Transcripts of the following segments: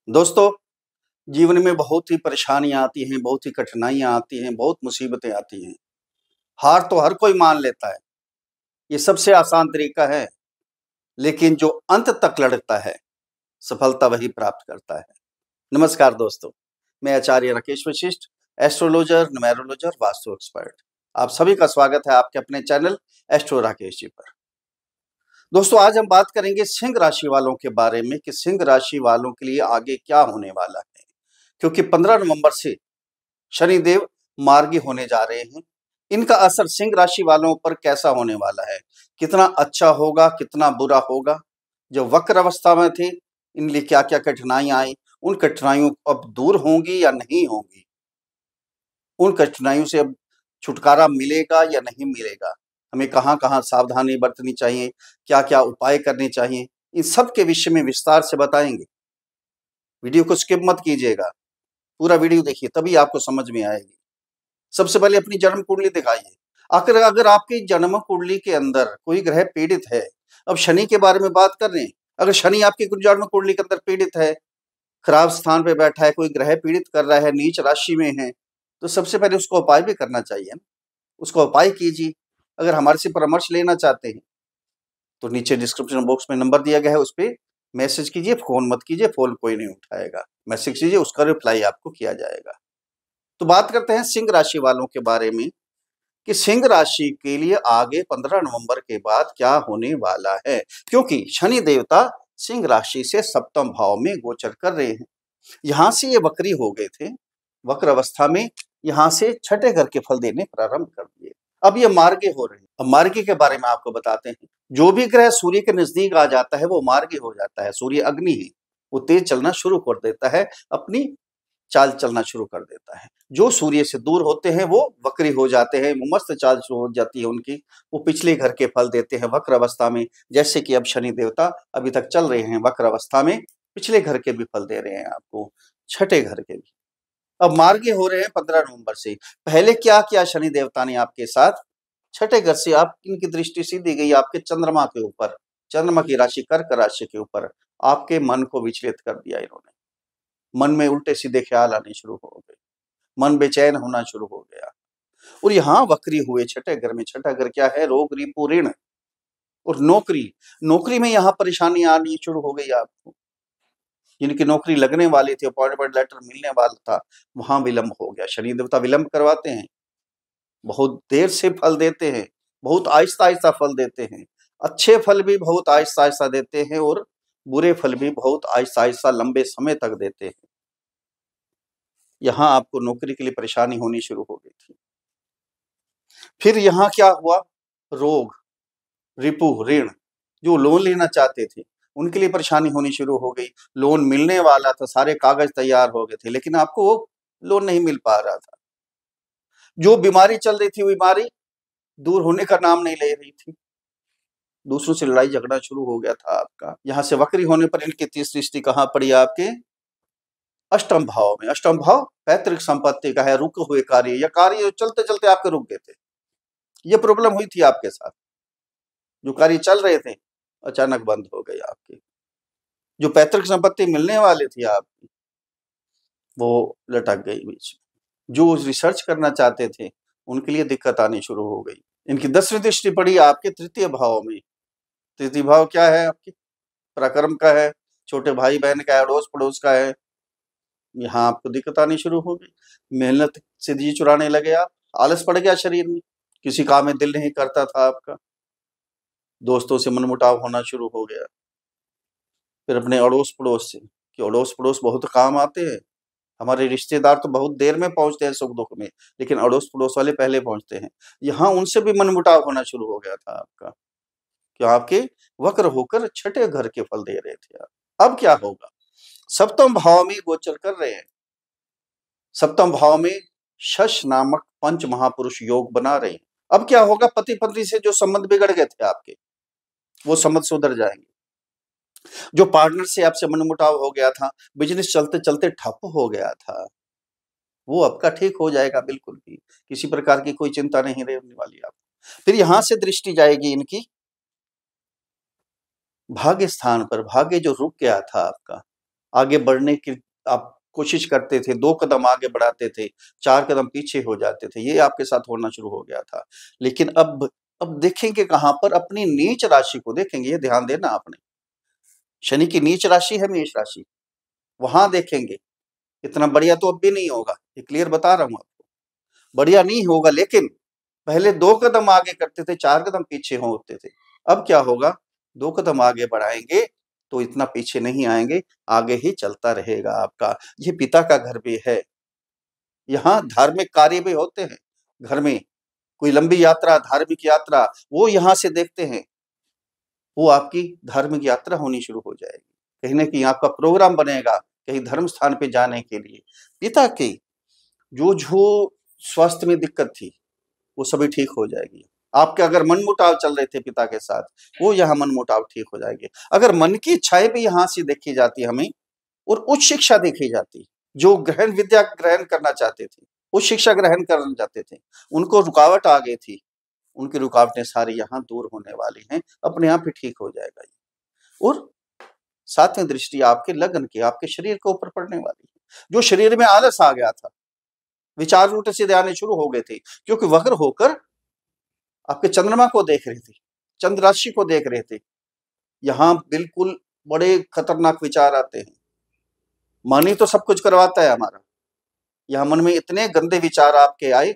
दोस्तों, जीवन में बहुत ही परेशानियाँ आती हैं, बहुत ही कठिनाइयाँ आती हैं, बहुत मुसीबतें आती हैं। हार तो हर कोई मान लेता है, ये सबसे आसान तरीका है, लेकिन जो अंत तक लड़ता है, सफलता वही प्राप्त करता है। नमस्कार दोस्तों, मैं आचार्य राकेश वशिष्ठ, एस्ट्रोलॉजर, न्यूमेरोलॉजर, वास्तु एक्सपर्ट। आप सभी का स्वागत है आपके अपने चैनल एस्ट्रो राकेश जी पर। दोस्तों, आज हम बात करेंगे सिंह राशि वालों के बारे में कि सिंह राशि वालों के लिए आगे क्या होने वाला है। क्योंकि 15 नवंबर से शनिदेव मार्गी होने जा रहे हैं। इनका असर सिंह राशि वालों पर कैसा होने वाला है, कितना अच्छा होगा, कितना बुरा होगा। जो वक्र अवस्था में थे, इन लिए क्या क्या कठिनाइयां आई, उन कठिनाइयों अब दूर होंगी या नहीं होंगी, उन कठिनाइयों से अब छुटकारा मिलेगा या नहीं मिलेगा, हमें कहाँ कहाँ सावधानी बरतनी चाहिए, क्या क्या उपाय करने चाहिए, इन सब के विषय में विस्तार से बताएंगे। वीडियो को स्किप मत कीजिएगा, पूरा वीडियो देखिए, तभी आपको समझ में आएगी। सबसे पहले अपनी जन्म कुंडली दिखाइए। आखिर अगर आपकी जन्म कुंडली के अंदर कोई ग्रह पीड़ित है, अब शनि के बारे में बात कर रहे हैं, अगर शनि आपकी जन्म कुंडली के अंदर पीड़ित है, खराब स्थान पे बैठा है, कोई ग्रह पीड़ित कर रहा है, नीच राशि में है, तो सबसे पहले उसको उपाय भी करना चाहिए ना। उसका उपाय कीजिए। अगर हमारे से परामर्श लेना चाहते हैं तो नीचे डिस्क्रिप्शन बॉक्स में नंबर दिया गया है, उस पर मैसेज कीजिए, फोन मत कीजिए, फोन कोई नहीं उठाएगा, मैसेज कीजिए, उसका रिप्लाई आपको किया जाएगा। तो बात करते हैं सिंह राशि वालों के बारे में कि सिंह राशि के लिए आगे 15 नवंबर के बाद क्या होने वाला है, क्योंकि शनि देवता सिंह राशि से सप्तम भाव में गोचर कर रहे हैं। यहां से ये वक्री हो गए थे, वक्र अवस्था में यहां से छठे घर के फल देने प्रारंभ कर दिए। अब ये मार्गी हो रहे हैं। अब मार्गी के बारे में आपको बताते हैं। जो भी ग्रह सूर्य के नजदीक आ जाता है वो मार्गी हो जाता है। सूर्य अग्नि है, वो तेज चलना शुरू कर देता है, अपनी चाल चलना शुरू कर देता है। जो सूर्य से दूर होते हैं वो वक्री हो जाते हैं, वो मस्त चाल शुरू हो जाती है उनकी, वो पिछले घर के फल देते हैं वक्र अवस्था में। जैसे कि अब शनि देवता अभी तक चल रहे हैं वक्र अवस्था में, पिछले घर के भी फल दे रहे हैं आपको, छठे घर के भी। अब मार्गी हो रहे हैं 15 नवंबर से। पहले क्या किया शनि देवता ने आपके साथ, छठे घर से आप इनकी दृष्टि सीधी गई आपके चंद्रमा के ऊपर, चंद्रमा की राशि कर्क राशि के ऊपर, आपके मन को विचलित कर दिया इन्होंने। मन में उल्टे सीधे ख्याल आने शुरू हो गए, मन बेचैन होना शुरू हो गया। और यहाँ वक्री हुए छठे घर में। छठा घर क्या है, रोग, रिपु, ऋण और नौकरी। नौकरी में यहाँ परेशानी आनी शुरू हो गई आपको। जिनकी नौकरी लगने वाली थी, अपॉइंटमेंट लेटर मिलने वाला था, वहां विलंब हो गया। शनि देवता विलंब करवाते हैं, बहुत देर से फल देते हैं, बहुत आहिस्ता आहिस्ता फल देते हैं। अच्छे फल भी बहुत आहिस्ता आहिस्ता देते हैं और बुरे फल भी बहुत आहिस्ता आहिस्ता लंबे समय तक देते हैं। यहाँ आपको नौकरी के लिए परेशानी होनी शुरू हो गई थी। फिर यहाँ क्या हुआ, रोग, रिपु, ऋण। जो लोन लेना चाहते थे उनके लिए परेशानी होनी शुरू हो गई। लोन मिलने वाला था, सारे कागज तैयार हो गए थे, लेकिन आपको वो लोन नहीं मिल पा रहा था। जो बीमारी चल रही थी, बीमारी दूर होने का नाम नहीं ले रही थी। दूसरों से लड़ाई झगड़ा शुरू हो गया था आपका। यहाँ से वक्री होने पर इनकी तीसरी दृष्टि कहाँ पड़ी, आपके अष्टम भाव में। अष्टम भाव पैतृक संपत्ति का है, रुके हुए कार्य या कार्य चलते चलते आपके रुक गए थे। ये प्रॉब्लम हुई थी आपके साथ। जो कार्य चल रहे थे अचानक बंद हो गए आपके। जो पैतृक संपत्ति मिलने वाली थी आपकी, वो लटक गई बीच में। जो रिसर्च करना चाहते थे उनके लिए दिक्कत आनी शुरू हो गई। इनकी 10वीं दृष्टि पड़ी आपके तृतीय भाव में। तृतीय भाव क्या है, आपकी पराक्रम का है, छोटे भाई बहन का है, अड़ोस पड़ोस का है। यहाँ आपको दिक्कत आनी शुरू हो गई। मेहनत से जी चुराने लगे आप, आलस पड़ गया शरीर में, किसी काम में दिल नहीं करता था आपका, दोस्तों से मनमुटाव होना शुरू हो गया। फिर अपने अड़ोस पड़ोस से, कि अड़ोस पड़ोस बहुत काम आते हैं। हमारे रिश्तेदार तो बहुत देर में पहुंचते हैं सुख दुख में, लेकिन अड़ोस पड़ोस वाले पहले पहुंचते हैं। यहाँ उनसे भी मनमुटाव होना शुरू हो गया था आपका, कि आपके वक्र होकर छठे घर के फल दे रहे थे आप। अब क्या होगा, सप्तम भाव में गोचर कर रहे हैं। सप्तम भाव में शश नामक पंच महापुरुष योग बना रहे हैं। अब क्या होगा, पति पत्नी से जो संबंध बिगड़ गए थे आपके, वो संबंध सुधर जाएंगे। जो पार्टनर से आपसे मनमुटाव हो गया था, बिजनेस चलते चलते ठप हो गया था, वो आपका ठीक हो जाएगा। बिल्कुल भी किसी प्रकार की कोई चिंता नहीं रहने वाली आपको। फिर यहां से दृष्टि जाएगी इनकी भाग्य स्थान पर। भाग्य जो रुक गया था आपका, आगे बढ़ने की आप कोशिश करते थे, 2 कदम आगे बढ़ाते थे, 4 कदम पीछे हो जाते थे, ये आपके साथ होना शुरू हो गया था। लेकिन अब देखेंगे कहाँ पर? अपनी नीच राशि को देखेंगे, ये ध्यान देना आपने। शनि की नीच राशि है मेष राशि, वहाँ देखेंगे। इतना बढ़िया तो अब भी नहीं होगा, ये क्लियर बता रहा हूँ आपको। बढ़िया नहीं होगा, लेकिन पहले 2 कदम आगे करते थे, 4 कदम पीछे होते थे। अब क्या होगा? 2 कदम आगे बढ़ाएँगे, तो इतना पीछे नहीं आएँगे, आगे ही चलता रहेगा आपका। ये पिता का घर भी है। यहाँ धार्मिक कार्य भी होते हैं घर में। कोई लंबी यात्रा, धार्मिक यात्रा, वो यहाँ से देखते हैं। वो आपकी धार्मिक यात्रा होनी शुरू हो जाएगी। कहीं न कहीं आपका प्रोग्राम बनेगा, कहीं धर्म स्थान पे जाने के लिए। पिता की जो स्वास्थ्य में दिक्कत थी, वो सभी ठीक हो जाएगी। आपके अगर मनमुटाव चल रहे थे पिता के साथ, वो यहाँ मनमुटाव ठीक हो जाएँगे। अगर मन की इच्छाएँ भी यहाँ से देखी जाती हमें और उच्च शिक्षा देखी जाती, जो विद्या ग्रहण करना चाहते थे, उच्च शिक्षा ग्रहण करना चाहते थे, उनको रुकावट आ गई थी, उनकी रुकावटें सारी यहाँ दूर होने वाली हैं, अपने आप ही ठीक हो जाएगा ये। और 7वीं दृष्टि आपके लगन की, आपके शरीर के ऊपर पड़ने वाली है। जो शरीर में आलस आ गया था, विचार उल्टे-सीधे आने शुरू हो गए थे, क्योंकि वक्र होकर आपके चंद्रमा को देख रहे थे, चंद्र राशि को देख रहे थे। यहाँ बिल्कुल बड़े खतरनाक विचार आते हैं। मन ही तो सब कुछ करवाता है हमारा। यहाँ मन में इतने गंदे विचार आपके आए,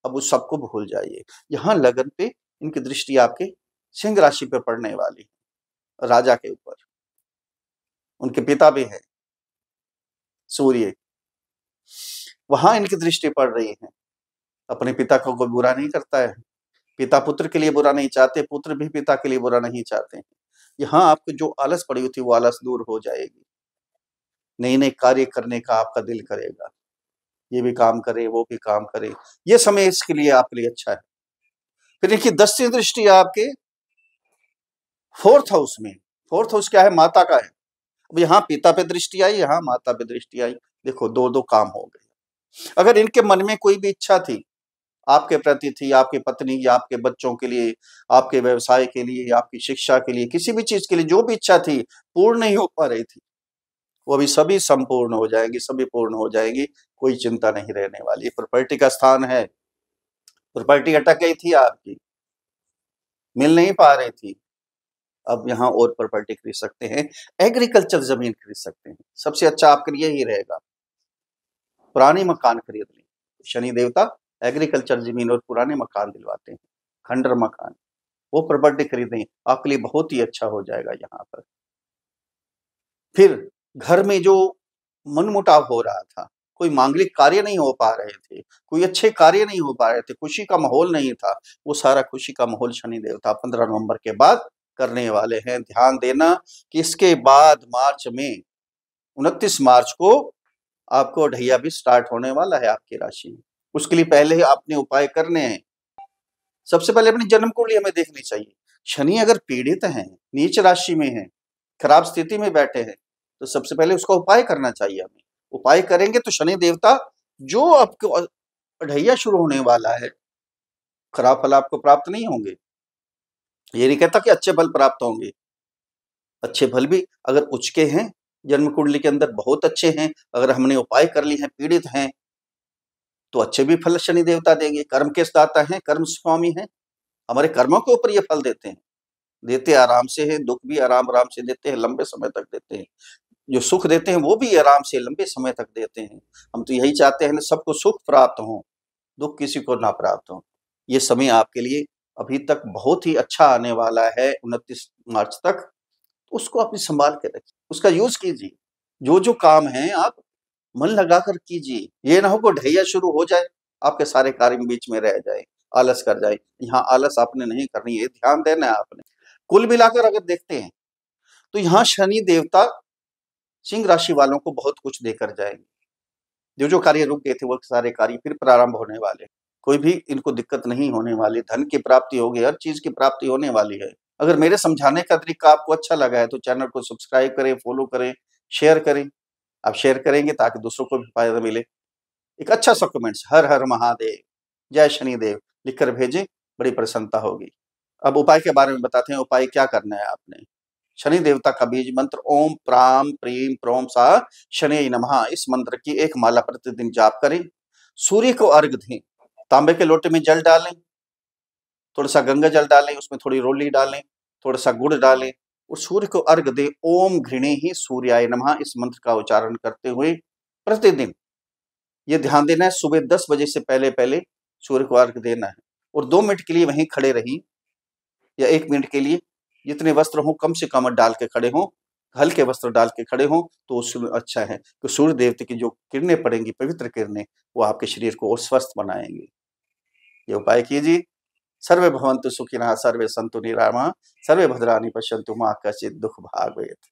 अब उस सबको भूल जाइए। यहाँ लगन पे इनकी दृष्टि आपके सिंह राशि पे पड़ने वाली है, राजा के ऊपर। उनके पिता भी हैं, सूर्य। वहाँ इनकी दृष्टि पड़ रही है। अपने पिता को कोई बुरा नहीं करता है। पिता पुत्र के लिए बुरा नहीं चाहते, पुत्र भी पिता के लिए बुरा नहीं चाहते हैं। यहाँ आपको जो आलस पड़ी हुई थी, वो आलस दूर हो जाएगी। नए-नए कार्य करने का आपका दिल करेगा। ये भी काम करे, वो भी काम करे। ये समय इसके लिए आपके लिए अच्छा है। फिर देखिए 10वीं दृष्टि आपके 4th हाउस में। 4th हाउस क्या है? माता का है। अब यहाँ पिता पे दृष्टि आई, यहाँ माता पे दृष्टि आई। देखो 2-2 काम हो गए। अगर इनके मन में कोई भी इच्छा थी, आपके प्रति थी, आपकी पत्नी या आपके बच्चों के लिए, आपके व्यवसाय के लिए, आपकी शिक्षा के लिए, किसी भी चीज़ के लिए जो भी इच्छा थी, पूर्ण नहीं हो पा रही थी, वो अभी सभी संपूर्ण हो जाएँगी, सभी पूर्ण हो जाएँगी, कोई चिंता नहीं रहने वाली। प्रॉपर्टी का स्थान है, प्रॉपर्टी अटक गई थी आपकी, मिल नहीं पा रही थी, अब यहाँ और प्रॉपर्टी खरीद सकते हैं, एग्रीकल्चर ज़मीन खरीद सकते हैं, सबसे अच्छा आपके लिए यही रहेगा। पुराने मकान खरीद लें, शनि देवता एग्रीकल्चर ज़मीन और पुराने मकान दिलवाते हैं, खंडर मकान, वो प्रॉपर्टी खरीदें, आपके लिए बहुत ही अच्छा हो जाएगा यहाँ पर। फिर घर में जो मनमुटाव हो रहा था, कोई मांगलिक कार्य नहीं हो पा रहे थे, कोई अच्छे कार्य नहीं हो पा रहे थे, खुशी का माहौल नहीं था, वो सारा खुशी का माहौल शनि देवता 15 नवंबर के बाद करने वाले हैं। ध्यान देना कि इसके बाद मार्च में 29 मार्च को आपको ढैया भी स्टार्ट होने वाला है आपकी राशि में। उसके लिए पहले ही आपने उपाय करने हैं। सबसे पहले अपनी जन्म कुंडली हमें देखनी चाहिए। शनि अगर पीड़ित हैं, नीच राशि में हैं, खराब स्थिति में बैठे हैं, तो सबसे पहले उसका उपाय करना चाहिए हमें। उपाय करेंगे तो शनि देवता जो आपको ढैया शुरू होने वाला है, खराब फल आपको प्राप्त नहीं होंगे। ये नहीं कहता कि अच्छे फल प्राप्त होंगे। अच्छे फल भी अगर उचके हैं, जन्म कुंडली के अंदर बहुत अच्छे हैं, अगर हमने उपाय कर लिए हैं, पीड़ित हैं, तो अच्छे भी फल शनि देवता देंगे। कर्म के दाता हैं, कर्म स्वामी हैं, हमारे कर्मों के ऊपर ये फल देते हैं। देते आराम से हैं, दुःख भी आराम-आराम से देते हैं, लंबे समय तक देते हैं। जो सुख देते हैं वो भी आराम से लंबे समय तक देते हैं। हम तो यही चाहते हैं ना सबको सुख प्राप्त हो, दुःख किसी को ना प्राप्त हो। ये समय आपके लिए अभी तक बहुत ही अच्छा आने वाला है 29 मार्च तक, उसको अपनी संभाल के रखिए, उसका यूज़ कीजिए। जो-जो काम हैं आप मन लगाकर कीजिए। ये ना हो कि ढैया शुरू हो जाए, आपके सारे कार्य बीच में रह जाए, आलस कर जाए। यहाँ आलस आपने नहीं करनी है, ध्यान देना है आपने। कुल मिलाकर अगर देखते हैं, तो यहाँ शनि देवता सिंह राशि वालों को बहुत कुछ देकर जाएँगे। जो-जो कार्य रुक गए थे, वो सारे कार्य फिर प्रारंभ होने वाले हैं। कोई भी इनको दिक्कत नहीं होने वाली, धन की प्राप्ति होगी, हर चीज़ की प्राप्ति होने वाली है। अगर मेरे समझाने का तरीका आपको अच्छा लगा है, तो चैनल को सब्सक्राइब करें, फॉलो करें, शेयर करें। आप शेयर करेंगे ताकि दूसरों को भी फ़ायदा मिले। एक अच्छा-सा कमेंट्स हर हर महादेव, जय शनिदेव लिखकर भेजें, बड़ी प्रसन्नता होगी। अब उपाय के बारे में बताते हैं, उपाय क्या करना है आपने। शनि देवता का बीज मंत्र ओम प्राम प्रीम प्रोम सा शनि नमः, इस मंत्र की एक माला प्रतिदिन जाप करें। सूर्य को अर्घ दें, तांबे के लोटे में जल डालें, थोड़ा सा गंगा जल डालें, उसमें थोड़ी रोली डालें, थोड़ा सा गुड़ डालें और सूर्य को अर्घ दें। ओम घृणे ही सूर्याय नमः, इस मंत्र का उच्चारण करते हुए प्रतिदिन ये ध्यान देना है, सुबह 10 बजे से पहले पहले सूर्य को अर्घ देना है और 2 मिनट के लिए वहीं खड़े रहिए या 1 मिनट के लिए, जितने वस्त्र हो कम से कम डाल के खड़े हों, हल्के वस्त्र डाल के खड़े हों तो उसमें अच्छा है कि सूर्य देवता की जो किरणें पड़ेंगी, पवित्र किरणें, वो आपके शरीर को और स्वस्थ बनाएंगे। ये उपाय कीजिए। सर्वे भवन्तु सुखिनः, सर्वे सन्तु निरामः, सर्वे भद्राणि पश्यन्तु मा कश्चित् दुःख भाग् भवेत्।